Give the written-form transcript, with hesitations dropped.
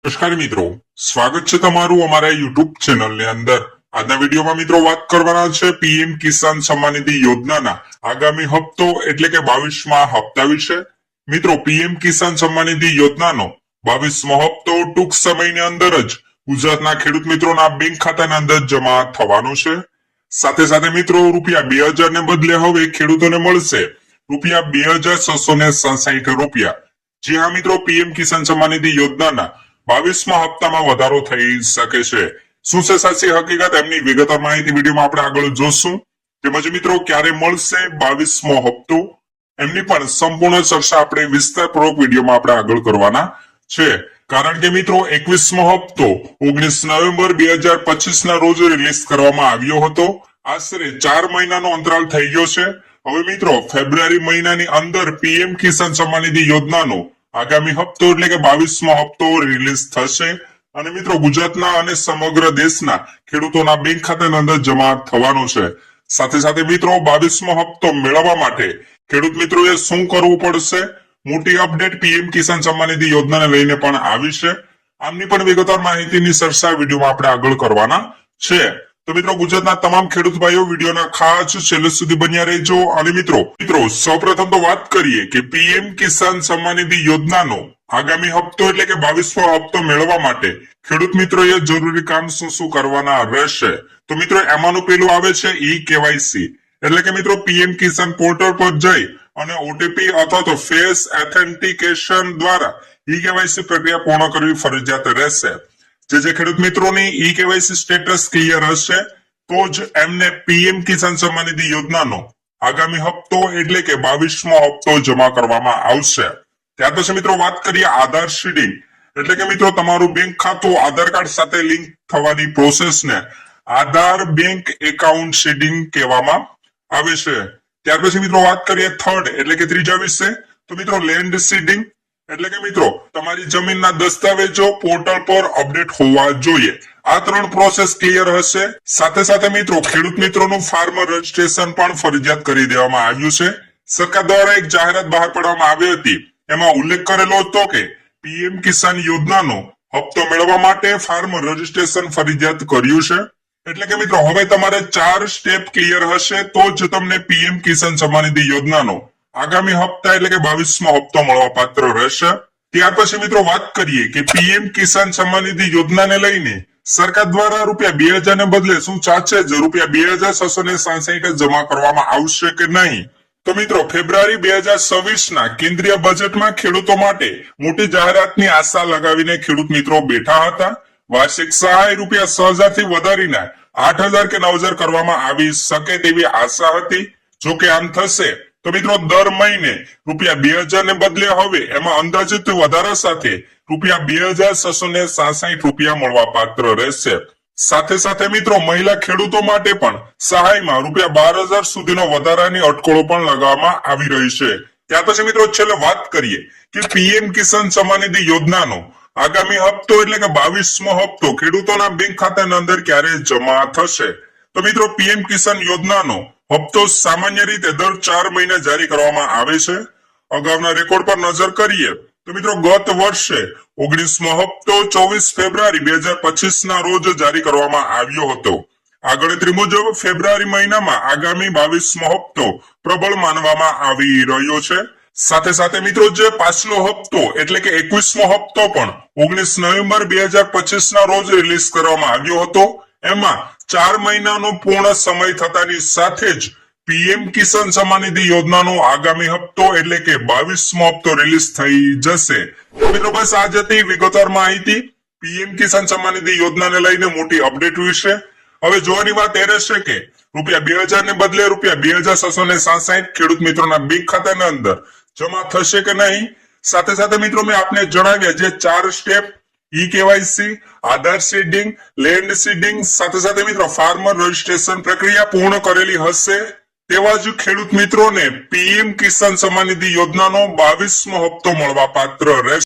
નમસ્કાર મિત્રો, સ્વાગત છે તમારું અમારા યુટ્યુબ ચેનલ ની અંદર। આજના વિડીયોમાં મિત્રો વાત કરવાના છે પીએમ કિસાન સન્માન નિધિ યોજનાના આગામી હપ્તો એટલે કે 22મા હપ્તા વિશે। મિત્રો, પીએમ કિસાન સન્માન નિધિ યોજનાનો 22મો હપ્તો ટૂંક સમયની અંદર જ ગુજરાતના ખેડૂત મિત્રોના બેંક ખાતાના અંદર જમા થવાનો છે। સાથે સાથે મિત્રો, ₹2000 ને બદલે હવે ખેડૂતોને મળશે ₹2667 જી હા મિત્રો, પીએમ કિસાન સન્માન નિધિ યોજનાના 22મા હપ્તામાં વધારો થઈ શકે છે। શું છે સાચી હકીકત, એમની વિગતવાર માહિતી વિડીયોમાં આપણે આગળ જોશું। તેમજ મિત્રો, ક્યારે મળશે 22મો હપ્તો, એમની પણ સંપૂર્ણ ચર્ચા આપણે વિસ્તારપૂર્વક વિડીયોમાં આપણે આગળ કરવાના છે। કારણ કે મિત્રો, 21મો હપ્તો 19 નવેમ્બર 2025 ના રોજ રિલીઝ કરવામાં આવ્યો હતો। આશરે 4 મહિનાનો અંતરાલ થઈ ગયો છે। હવે મિત્રો, ફેબ્રુઆરી મહિનાની અંદર પીએમ કિસાન સન્માન નિધિ યોજનાનો આગામી હપ્તો એટલે કે 22મો હપ્તો રિલીઝ થશે અને મિત્રો, ગુજરાતના અને સમગ્ર દેશના ખેડૂતોના બેંક ખાતાની અંદર જમા થવાનો છે। સાથે સાથે મિત્રો, 22મો હપ્તો મેળવવા માટે ખેડૂત મિત્રોએ શું કરવું પડશે, મોટી અપડેટ પીએમ કિસાન સન્માન નિધિ યોજનાને લઈને પણ આવી છે। આમની પણ વિગતવાર માહિતીની ચર્ચા વિડીયોમાં આપણે આગળ કરવાના છે। તો મિત્રો, ગુજરાતના તમામ ખેડૂત ભાઈઓ વિડીયોના ખાસ છેલ્લે સુધી બન્યા રહેજો। અને મિત્રો સૌપ્રથમ તો વાત કરીએ કે પીએમ કિસાન સન્માન નિધિ યોજનાનો આગામી હપ્તો એટલે કે 22મો હપ્તો મેળવવા માટે ખેડૂત મિત્રોએ જરૂરી કામ શું કરવાના રહેશે। તો મિત્રો, એમાંનું પેલું આવે છે ઈ-કેવાયસી એટલે કે મિત્રો, પીએમ કિસાન પોર્ટલ પર જઈ અને ઓટીપી અથવા તો ફેસ ઓથેન્ટિકેશન દ્વારા ઈ-કેવાયસી પ્રક્રિયા પૂર્ણ કરવી ફરજિયાત રહેશે। જે ખેડૂત મિત્રોની ઈ-કેવાયસી સ્ટેટસ ક્લિયર હશે તો જ એમને પીએમ કિસાન સન્માન નિધિ યોજનાનો આગામી હપ્તો એટલે કે 22મો હપ્તો જમા કરવામાં આવશે। ત્યાર પછી મિત્રો, વાત કરીએ આધાર સીડિંગ એટલે કે મિત્રો, તમારું બેંક ખાતું આધાર કાર્ડ સાથે લિંક થવાની પ્રોસેસને આધાર બેંક એકાઉન્ટ સીડિંગ કહેવામાં આવે છે। ત્યાર પછી મિત્રો, વાત કરીએ થર્ડ એટલે કે ત્રીજા વિશે, તો મિત્રો લેન્ડ સીડિંગ એટલે કે મિત્રો, તમારી જમીનના દસ્તાવેજો પોર્ટલ પર અપડેટ હોવા જોઈએ। આ 3 પ્રોસેસ ક્લિયર હશે। સાથે સાથે મિત્રો, ખેડૂત મિત્રોનું ફાર્મર રજીસ્ટ્રેશન પણ ફરજિયાત કરી દેવામાં આવ્યું છે। સરકાર દ્વારા એક જાહેરાત બહાર પાડવામાં આવી હતી, એમાં ઉલ્લેખ કરેલો હતો કે પીએમ કિસાન યોજનાનો હપ્તો મેળવવા માટે ફાર્મર રજીસ્ટ્રેશન ફરજિયાત કર્યું છે। એટલે કે મિત્રો, હવે તમારે 4 સ્ટેપ ક્લિયર હશે તો જ તમને પીએમ કિસાન સન્માન નિધિ યોજનાનો આગામી હપ્તા એટલે કે 22મો હપ્તો મળવા પાત્ર રહેશે। ત્યાર પછી મિત્રો, વાત કરીએ કે પીએમ કિસાન સન્માન નિધિ યોજનાને લઈને સરકાર દ્વારા ₹2000 ને બદલે શું સાચે જ ₹2667 જમા કરવામાં આવશે કે નહીં। તો મિત્રો, ફેબ્રુઆરી 2026 ના કેન્દ્રીય બજેટમાં ખેડૂતો માટે મોટી જાહેરાતની આશા લગાવીને ખેડૂત મિત્રો બેઠા હતા। વાર્ષિક સહાય ₹6000 થી વધારીને 8000 કે 9000 કરવામાં આવી શકે તેવી આશા હતી। જો કે આમ થશે તો મિત્રો, દર મહિને ₹2000 ને બદલે હવે એમાં અંદાજિત વધારા સાથે ₹2667 મળવા પાત્ર રહેશે। સાથે સાથે મિત્રો, મહિલા ખેડૂતો માટે પણ સહાયમાં ₹12000 સુધીનો વધારાની અટકળો પણ લગાવવામાં આવી રહી છે। ત્યાર પછી મિત્રો, છેલ્લે વાત કરીએ કે પીએમ કિસાન સન્માન નિધિ યોજનાનો આગામી હપ્તો એટલે કે 22મો હપ્તો ખેડૂતોના બેંક ખાતાની અંદર ક્યારે જમા થશે। તો મિત્રો, પીએમ કિસાન યોજનાનો હપ્તો સામાન્ય રીતે દર 4 મહિને જારી કરવામાં આવે છે। અગાઉના રેકોર્ડ પર નજર કરીએ તો મિત્રો, ગત વર્ષે 19મો હપ્તો 24 ફેબ્રુઆરી 2025 ના રોજ જારી કરવામાં આવ્યો હતો। આ ગણતરી મુજબ ફેબ્રુઆરી મહિનામાં આગામી 22મો હપ્તો પ્રબળ માનવામાં આવી રહ્યો છે। સાથે સાથે મિત્રો, જે પાછલો હપ્તો એટલે કે 21મો હપ્તો પણ 19 નવેમ્બર 2025 ના રોજ રિલીઝ કરવામાં આવ્યો હતો। એમાં 4 મહિનાનો પૂર્ણ સમય થતાની સાથે જ પીએમ કિસાન સન્માન નિધિ યોજનાનો આગામી હપ્તો એટલે કે 22મો હપ્તો રિલીઝ થઈ જશે। મિત્રો, બસ આ જ હતી વિગતવાર માહિતી પીએમ કિસાન સન્માન નિધિ યોજનાને લઈને મોટી અપડેટ વિશે। હવે જોવાની વાત એ રહેશે કે ₹2000 ને બદલે ₹2667 ખેડૂત મિત્રોના બેંક ખાતાની અંદર જમા થશે કે નહીં। સાથે સાથે મિત્રો, મેં આપને જણાવ્યા જે 4 સ્ટેપ ઈ-કેવાયસી, આધાર સીડિંગ, લેન્ડ સીડિંગ, સાથે સાથે મિત્રો ફાર્મર રજીસ્ટ્રેશન પ્રક્રિયા પૂર્ણ કરેલી હશે તેવા જ ખેડૂત મિત્રોને પીએમ કિસાન સન્માન નિધિ યોજનાનો 22મો હપ્તો મળવા પાત્ર રહેશે।